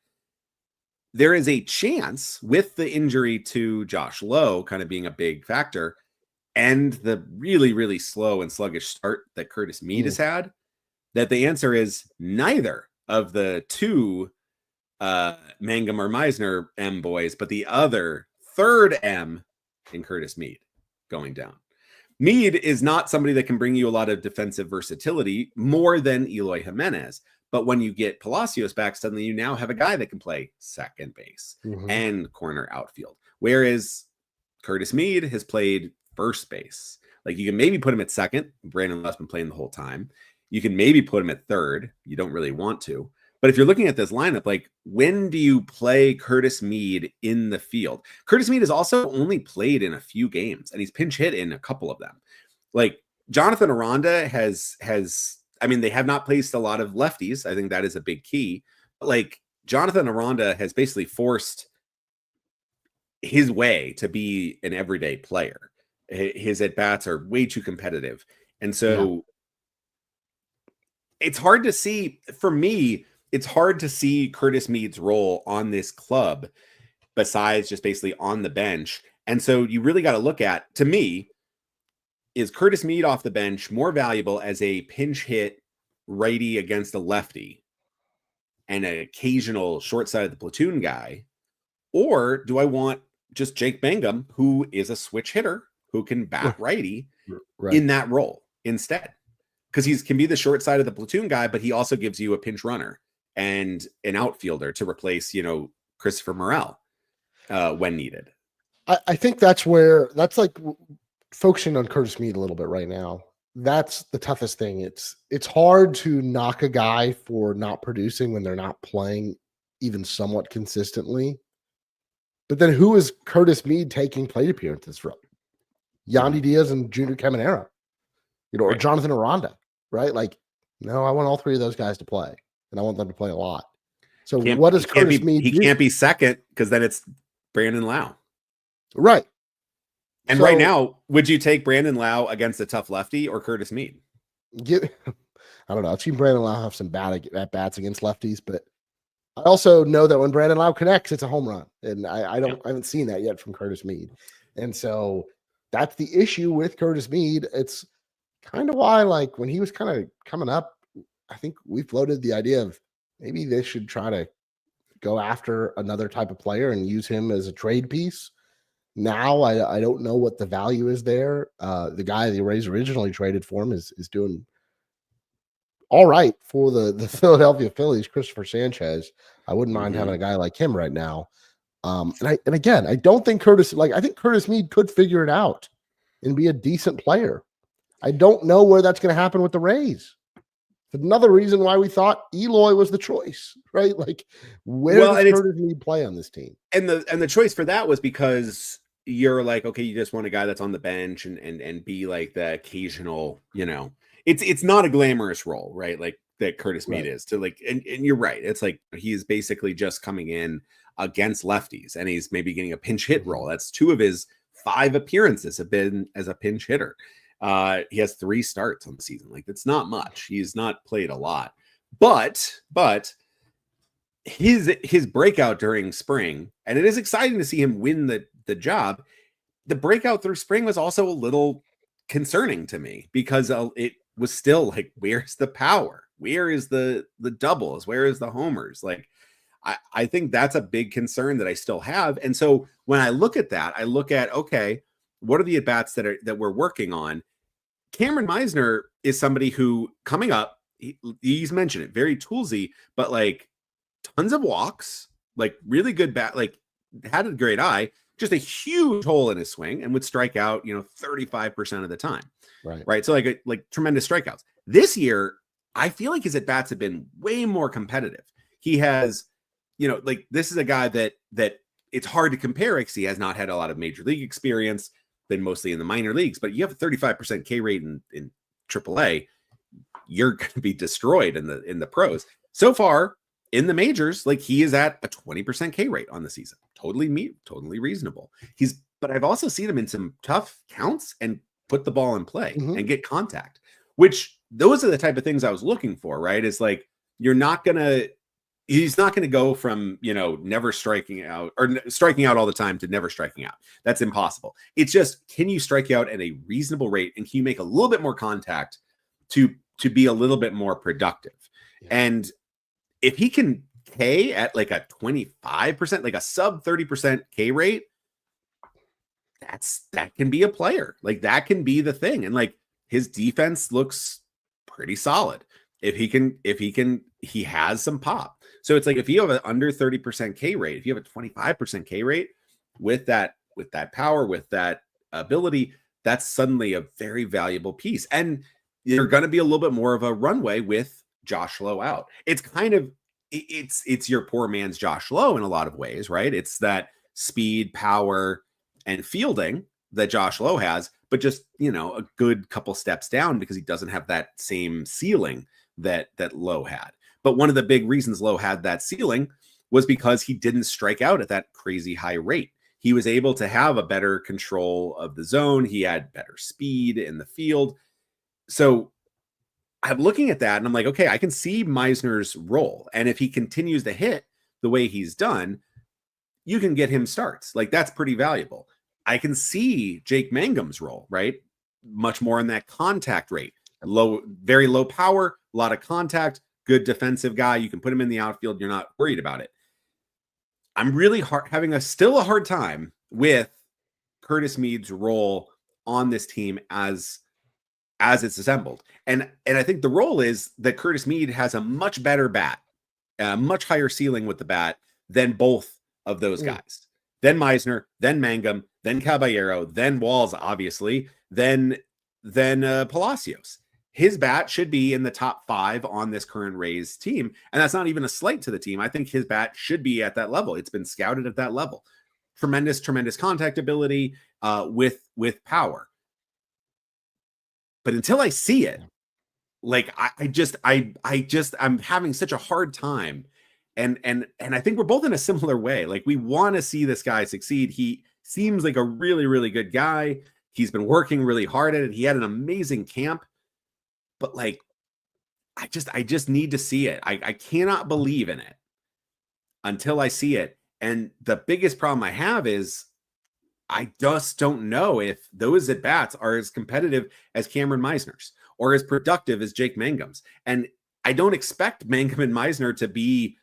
There is a chance with the injury to Josh Lowe kind of being a big factor and the really, really slow and sluggish start that Curtis Mead has had, that the answer is neither of the two Mangum or Meisner M boys, but the other third M in Curtis Mead going down. Mead is not somebody that can bring you a lot of defensive versatility more than Eloy Jimenez. But when you get Palacios back, suddenly you now have a guy that can play second base and corner outfield. Whereas Curtis Mead has played first base. Like you can maybe put him at second. Brandon Left's been playing the whole time. You can maybe put him at third. You don't really want to. But if you're looking at this lineup, like when do you play Curtis Mead in the field? Curtis Mead has also only played in a few games and he's pinch hit in a couple of them. Like Jonathan Aranda has, I mean, they have not placed a lot of lefties. I think that is a big key. But like Jonathan Aranda has basically forced his way to be an everyday player. His at-bats are way too competitive. And so it's hard to see, for me, it's hard to see Curtis Mead's role on this club besides just basically on the bench. And so you really got to look at, to me, is Curtis Mead off the bench more valuable as a pinch hit righty against a lefty and an occasional short side of the platoon guy? Or do I want just Jake Mangum, who is a switch hitter, who can bat righty in that role instead? Because he can be the short side of the platoon guy, but he also gives you a pinch runner and an outfielder to replace, Christopher Morel when needed. I think that's like focusing on Curtis Mead a little bit right now. That's the toughest thing. It's hard to knock a guy for not producing when they're not playing even somewhat consistently. But then who is Curtis Mead taking plate appearances from? Yandy Diaz and Junior Caminero, or Right. Jonathan Aranda, right? Like, no, I want all three of those guys to play, and I want them to play a lot. So what does Curtis Mead do? He can't be second because then it's Brandon Lowe. Right. And right now, would you take Brandon Lowe against a tough lefty or Curtis Mead? I don't know. I've seen Brandon Lowe have some bad at bats against lefties, but I also know that when Brandon Lowe connects, it's a home run. And I haven't seen that yet from Curtis Mead. And so that's the issue with Curtis Mead. It's kind of why, like, when he was kind of coming up, I think we floated the idea of maybe they should try to go after another type of player and use him as a trade piece. Now I don't know what the value is there. The guy the Rays originally traded for him is doing all right for the Philadelphia Phillies, Christopher Sanchez. I wouldn't mind having a guy like him right now. And again, I don't think I think Curtis Mead could figure it out and be a decent player. I don't know where that's going to happen with the Rays. Another reason why we thought Eloy was the choice, right? Like, where does Curtis Mead play on this team? And the choice for that was because you're like, okay, you just want a guy that's on the bench and be like the occasional, it's not a glamorous role, right? Like that Curtis Mead is to like, and you're right. It's like he's basically just coming in against lefties and he's maybe getting a pinch hit role. That's 2 of his 5 appearances have been as a pinch hitter. He has 3 starts on the season. Like, that's not much. He's not played a lot, but his breakout during spring, and it is exciting to see him win the job. The breakout through spring was also a little concerning to me because it was still like, where's the power? Where is the doubles? Where is the homers? Like, I think that's a big concern that I still have. And so when I look at that, I look at, okay, what are the at-bats that we're working on? Cameron Meisner is somebody who coming up, he's mentioned it, very toolsy, but like tons of walks, like really good bat, like had a great eye, just a huge hole in his swing and would strike out, 35% of the time. Right. So like tremendous strikeouts. This year, I feel like his at-bats have been way more competitive. He has, like this is a guy that it's hard to compare because he has not had a lot of major league experience, been mostly in the minor leagues, but you have a 35% K rate in AAA, you're going to be destroyed in the pros. So far in the majors, like he is at a 20% K rate on the season. Totally reasonable. But I've also seen him in some tough counts and put the ball in play and get contact, which those are the type of things I was looking for, right? It's like, he's not going to go from, never striking out or striking out all the time to never striking out. That's impossible. It's just, can you strike out at a reasonable rate? And can you make a little bit more contact to be a little bit more productive? Yeah. And if he can K at like a 25%, like a sub 30% K rate, that can be a player. Like that can be the thing. And like his defense looks pretty solid. If he has some pop. So it's like, if you have an under 30% K rate, if you have a 25% K rate with that power, with that ability, that's suddenly a very valuable piece. And you're going to be a little bit more of a runway with Josh Lowe out. It's kind of, it's your poor man's Josh Lowe in a lot of ways, right? It's that speed, power, and fielding that Josh Lowe has, but just, a good couple steps down because he doesn't have that same ceiling that Lowe had. But one of the big reasons Lowe had that ceiling was because he didn't strike out at that crazy high rate. He was able to have a better control of the zone. He had better speed in the field. So I'm looking at that and I'm like, okay, I can see Meisner's role. And if he continues to hit the way he's done, you can get him starts. Like that's pretty valuable. I can see Jake Mangum's role, right? Much more in that contact rate. Very low power, a lot of contact, good defensive guy. You can put him in the outfield. You're not worried about it. I'm really having still a hard time with Curtis Mead's role on this team as it's assembled. And I think the role is that Curtis Mead has a much better bat, a much higher ceiling with the bat than both of those guys. then Meisner, then Mangum, then Caballero, then Walls, obviously, then Palacios. His bat should be in the top 5 on this current Rays team. And that's not even a slight to the team. I think his bat should be at that level. It's been scouted at that level. Tremendous contact ability with power. But until I see it, like I'm having such a hard time. And I think we're both in a similar way. Like, we want to see this guy succeed. He seems like a really, really good guy. He's been working really hard at it. He had an amazing camp. But like, I just need to see it. I cannot believe in it until I see it. And the biggest problem I have is I just don't know if those at-bats are as competitive as Cameron Meisner's or as productive as Jake Mangum's. And I don't expect Mangum and Meisner to be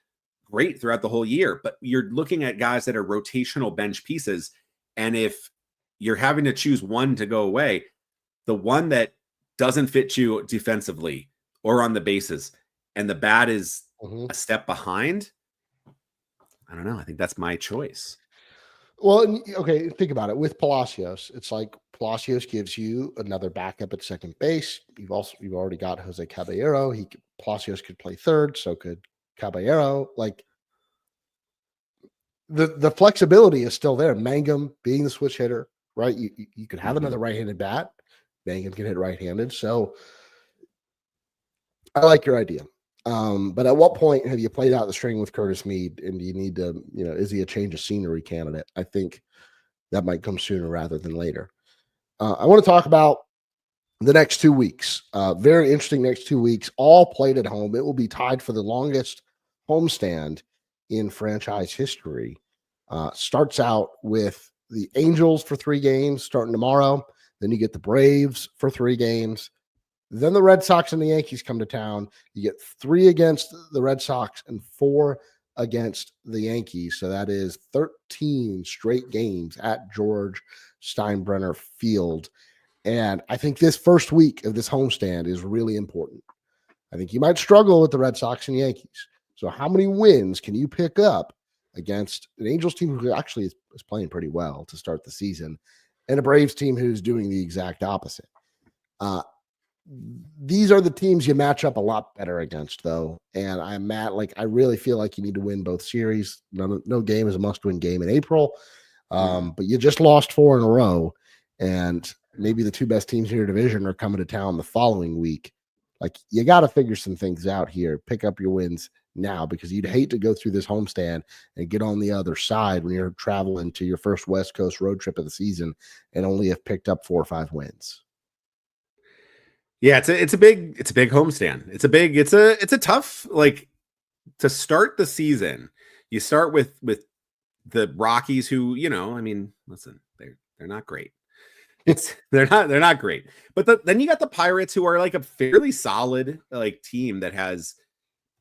great throughout the whole year, but you're looking at guys that are rotational bench pieces. And if you're having to choose one to go away, the one that doesn't fit you defensively or on the bases, and the bat is a step behind, I don't know. I think that's my choice. Well, okay, think about it. With Palacios, it's like Palacios gives you another backup at second base. You've already got Jose Caballero. Palacios could play third, so could Caballero. Like, the flexibility is still there. Mangum being the switch hitter, right? You could have another right-handed bat. Mangum can hit right-handed. So I like your idea. But at what point have you played out the string with Curtis Mead, and do you need to, is he a change of scenery candidate? I think that might come sooner rather than later. I want to talk about the next 2 weeks. Very interesting next 2 weeks, all played at home. It will be tied for the longest homestand in franchise history. Starts out with the Angels for 3 games starting tomorrow. Then you get the Braves for 3 games. Then the Red Sox and the Yankees come to town. You get 3 against the Red Sox and 4 against the Yankees. So that is 13 straight games at George Steinbrenner Field. And I think this first week of this homestand is really important. I think you might struggle with the Red Sox and Yankees. So how many wins can you pick up against an Angels team who actually is playing pretty well to start the season, and a Braves team who's doing the exact opposite? These are the teams you match up a lot better against, though. And I really feel like you need to win both series. No game is a must-win game in April. But you just lost 4 in a row, and maybe the 2 best teams in your division are coming to town the following week. Like, you got to figure some things out here. Pick up your wins now, because you'd hate to go through this homestand and get on the other side when you're traveling to your first West Coast road trip of the season and only have picked up 4 or 5 wins. Yeah, it's a big homestand. It's a tough, like, to start the season. You start with the Rockies, who, listen, they're not great. They're not great. But then you got the Pirates, who are like a fairly solid like team that has,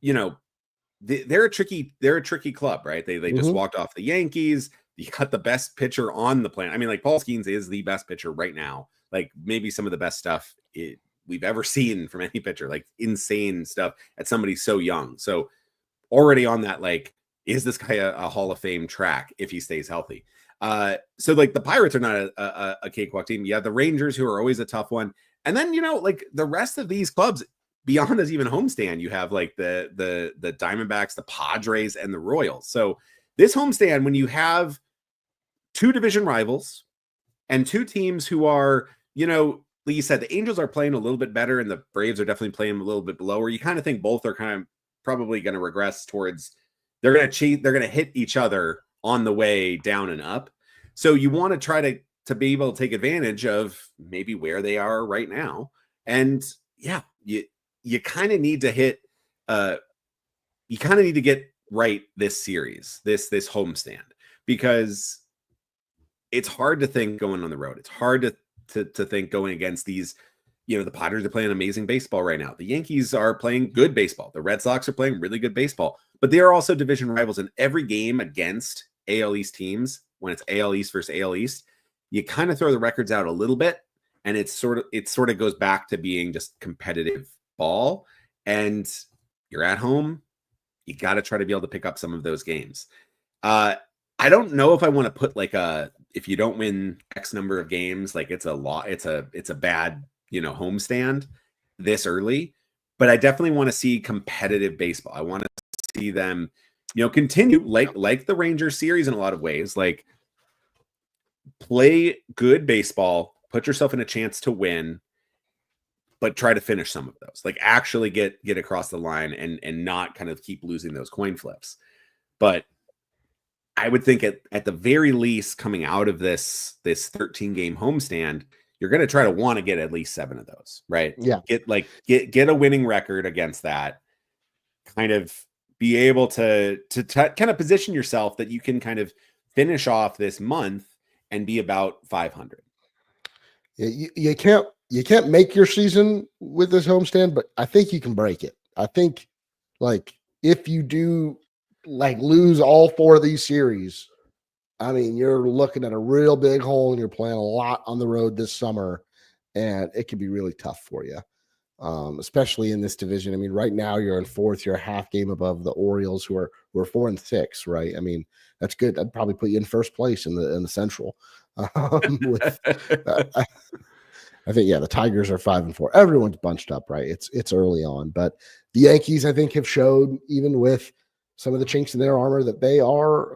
they're a tricky club, right? They just walked off the Yankees. You got the best pitcher on the planet. I mean, like, Paul Skeens is the best pitcher right now. Like, maybe some of the best stuff we've ever seen from any pitcher, like insane stuff at somebody so young. So already on that, like, is this guy a Hall of Fame track if he stays healthy? So like, the Pirates are not a cakewalk team. You have the Rangers, who are always a tough one. And then, like, the rest of these clubs beyond this even homestand, you have like the Diamondbacks, the Padres, and the Royals. So this homestand, when you have 2 division rivals and 2 teams who are, like you said, the Angels are playing a little bit better and the Braves are definitely playing a little bit lower. You kind of think both are kind of probably going to regress towards, they're going to cheat, they're going to hit each other on the way down and up. So you want to try to be able to take advantage of maybe where they are right now. And yeah, you kind of need to hit, you kind of need to get right this series, this homestand, because it's hard to think going on the road. It's hard to think going against these, the Padres are playing amazing baseball right now. The Yankees are playing good baseball. The Red Sox are playing really good baseball, but they are also division rivals. And every game against AL East teams, when it's AL East versus AL East, you kind of throw the records out a little bit, and it sort of goes back to being just competitive ball. And you're at home, you got to try to be able to pick up some of those games. I don't know if I want to put like if you don't win X number of games, like it's a bad, homestand this early. But I definitely want to see competitive baseball. I want to see them, continue like the Rangers series in a lot of ways, like play good baseball, put yourself in a chance to win, but try to finish some of those. Like actually get across the line and not kind of keep losing those coin flips. But I would think at the very least, coming out of this 13 game homestand, you're going to try to want to get at least 7 of those, right? Yeah. Get a winning record against that, kind of be able to kind of position yourself that you can kind of finish off this month and be about 500. You can't make your season with this homestand, but I think you can break it. I think like if you do like lose all 4 of these series, I mean, you're looking at a real big hole and you're playing a lot on the road this summer, and it can be really tough for you, especially in this division. I mean, right now you're in 4th, you're a half game above the Orioles, who are 4-6, right? I mean, that's good. I'd probably put you in first place in the Central. I think the Tigers are 5-4. Everyone's bunched up, right? It's early on, but the Yankees, I think, have showed even with some of the chinks in their armor that they are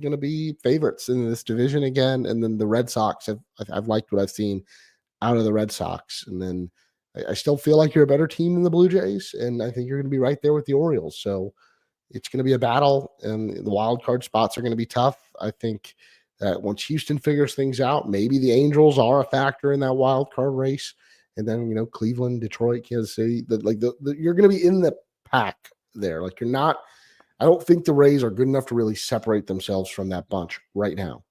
going to be favorites in this division again. And then the Red Sox, I've liked what I've seen out of the Red Sox. And then I still feel like you're a better team than the Blue Jays, and I think you're going to be right there with the Orioles. So it's going to be a battle, and the wild card spots are going to be tough. I think that once Houston figures things out, maybe the Angels are a factor in that wild card race. And then, Cleveland, Detroit, Kansas City, you're going to be in the pack there. Like you're not, I don't think the Rays are good enough to really separate themselves from that bunch right now.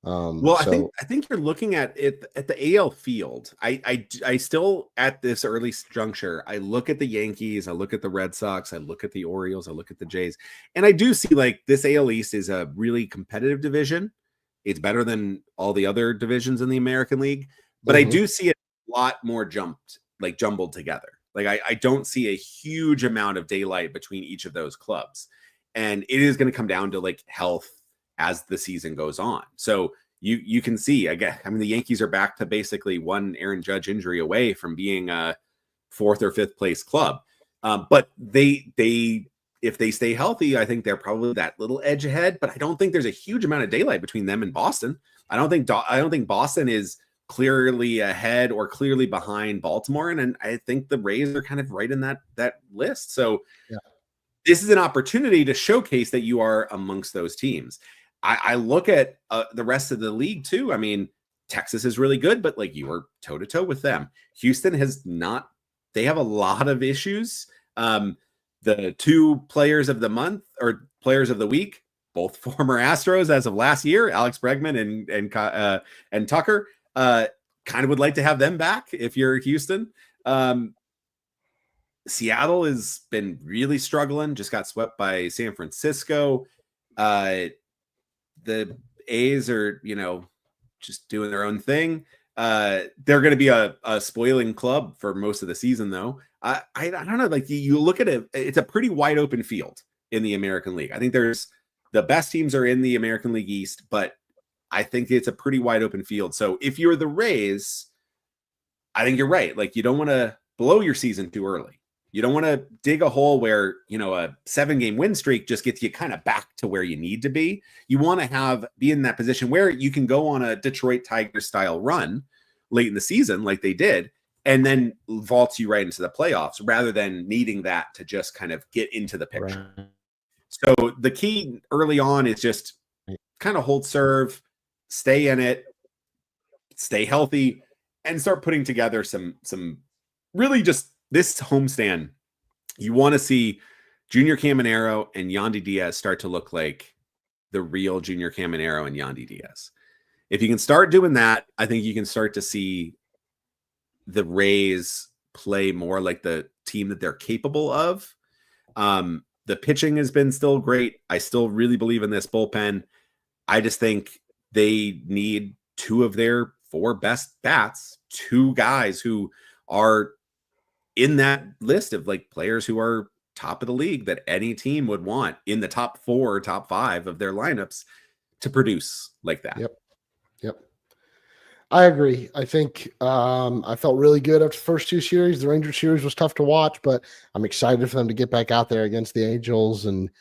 Well, I think you're looking at it at the AL field. I still at this early juncture, I look at the Yankees, I look at the Red Sox, I look at the Orioles, I look at the Jays, and I do see like this AL East is a really competitive division. It's better than all the other divisions in the American League, but I do see it a lot more jumbled together. Like I don't see a huge amount of daylight between each of those clubs. And it is going to come down to like health as the season goes on. So you can see, again, I mean, the Yankees are back to basically one Aaron Judge injury away from being a 4th or 5th place club. But they if they stay healthy, I think they're probably that little edge ahead, but I don't think there's a huge amount of daylight between them and Boston. I don't think Boston is clearly ahead or clearly behind Baltimore. And I think the Rays are kind of right in that list. So this is an opportunity to showcase that you are amongst those teams. I look at the rest of the league too. I mean, Texas is really good, but like you are toe to toe with them. Houston has not, they have a lot of issues. The 2 players of the month or players of the week, both former Astros as of last year, Alex Bregman and Tucker, kind of would like to have them back if you're Houston. Seattle has been really struggling, just got swept by San Francisco. The A's are, just doing their own thing. They're going to be a spoiling club for most of the season, though. I don't know. Like you look at it, it's a pretty wide open field in the American League. I think the best teams are in the American League East, but I think it's a pretty wide open field. So if you're the Rays, I think you're right. Like you don't want to blow your season too early. You don't want to dig a hole where, a 7-game win streak just gets you kind of back to where you need to be. You want to be in that position where you can go on a Detroit Tigers style run late in the season, like they did, and then vaults you right into the playoffs rather than needing that to just kind of get into the picture. Right. So the key early on is just kind of hold serve, stay in it, stay healthy, and start putting together some really just this homestand. You want to see Junior Caminero and Yandy Diaz start to look like the real Junior Caminero and Yandy Diaz. If you can start doing that, I think you can start to see the Rays play more like the team that they're capable of. The pitching has been still great. I still really believe in this bullpen. I just think they need 2 of their 4 best bats, 2 guys who are in that list of like players who are top of the league that any team would want in the top 4 or top 5 of their lineups to produce like that. Yep. I agree. I think I felt really good after the first two series. The Rangers series was tough to watch, but I'm excited for them to get back out there against the Angels and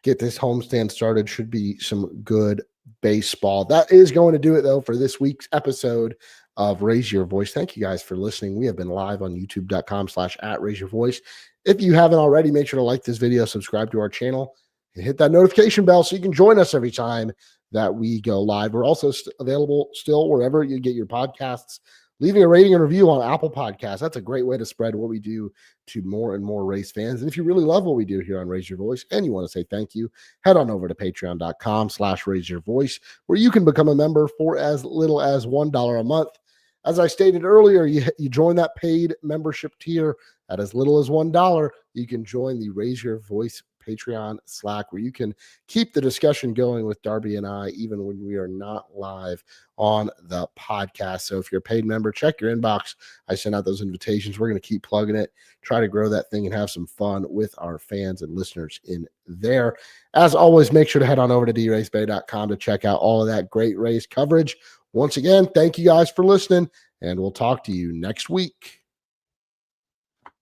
get this homestand started. Should be some good baseball. That is going to do it, though, for this week's episode of Raise Your Voice. Thank you guys for listening. We have been live on youtube.com/@raiseyourvoice. If you haven't already, make sure to like this video, subscribe to our channel, and hit that notification bell so you can join us every time that we go live. We're also available still wherever you get your podcasts. Leaving a rating and review on Apple Podcasts. That's a great way to spread what we do to more and more Rays fans. And if you really love what we do here on Raise Your Voice and you want to say thank you, head on over to patreon.com/raiseyourvoice, where you can become a member for as little as $1 a month. As I stated earlier, you join that paid membership tier at as little as $1. You can join the Raise Your Voice Patreon Slack, where you can keep the discussion going with Darby and I, even when we are not live on the podcast. So if you're a paid member, check your inbox. I send out those invitations. We're going to keep plugging it, try to grow that thing and have some fun with our fans and listeners in there. As always, make sure to head on over to draysbay.com to check out all of that great Rays coverage. Once again, thank you guys for listening, and we'll talk to you next week.